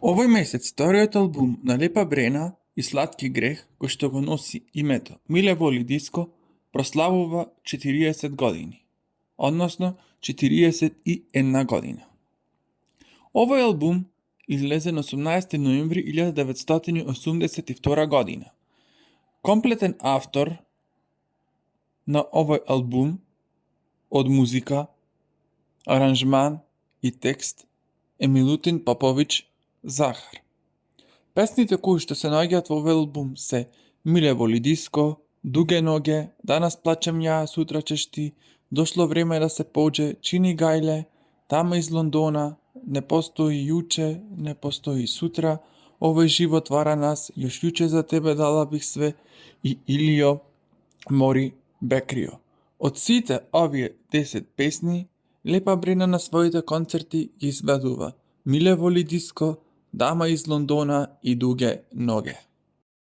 Овој месец вториот албум на Лепа Брена и Сладки грех, кој што го носи името Миле воли диско, прославува 40 години, односно 41 година. Овој албум излезе на 18 ноември 1982 година. Комплетен автор на овој албум од музика, аранжман и текст е Милутин Попович Захар. Песните кои што се наоѓаат во овој албум се Миле воли диско, Дуге ноге, Данас плачем ја, сутра ќеш ти, Дошло време да се поđe, Чини гајле, Тама из Лондона, Не постои јуче, не постои сутра, Овој живот вара нас, Још јуче за тебе дала бих све и Илио Мори Бекрио. Од сите овие 10 песни, Лепа Брена на своите концерти ги изведува Миле воли диско, Дама из Лондона и Дуге ноге.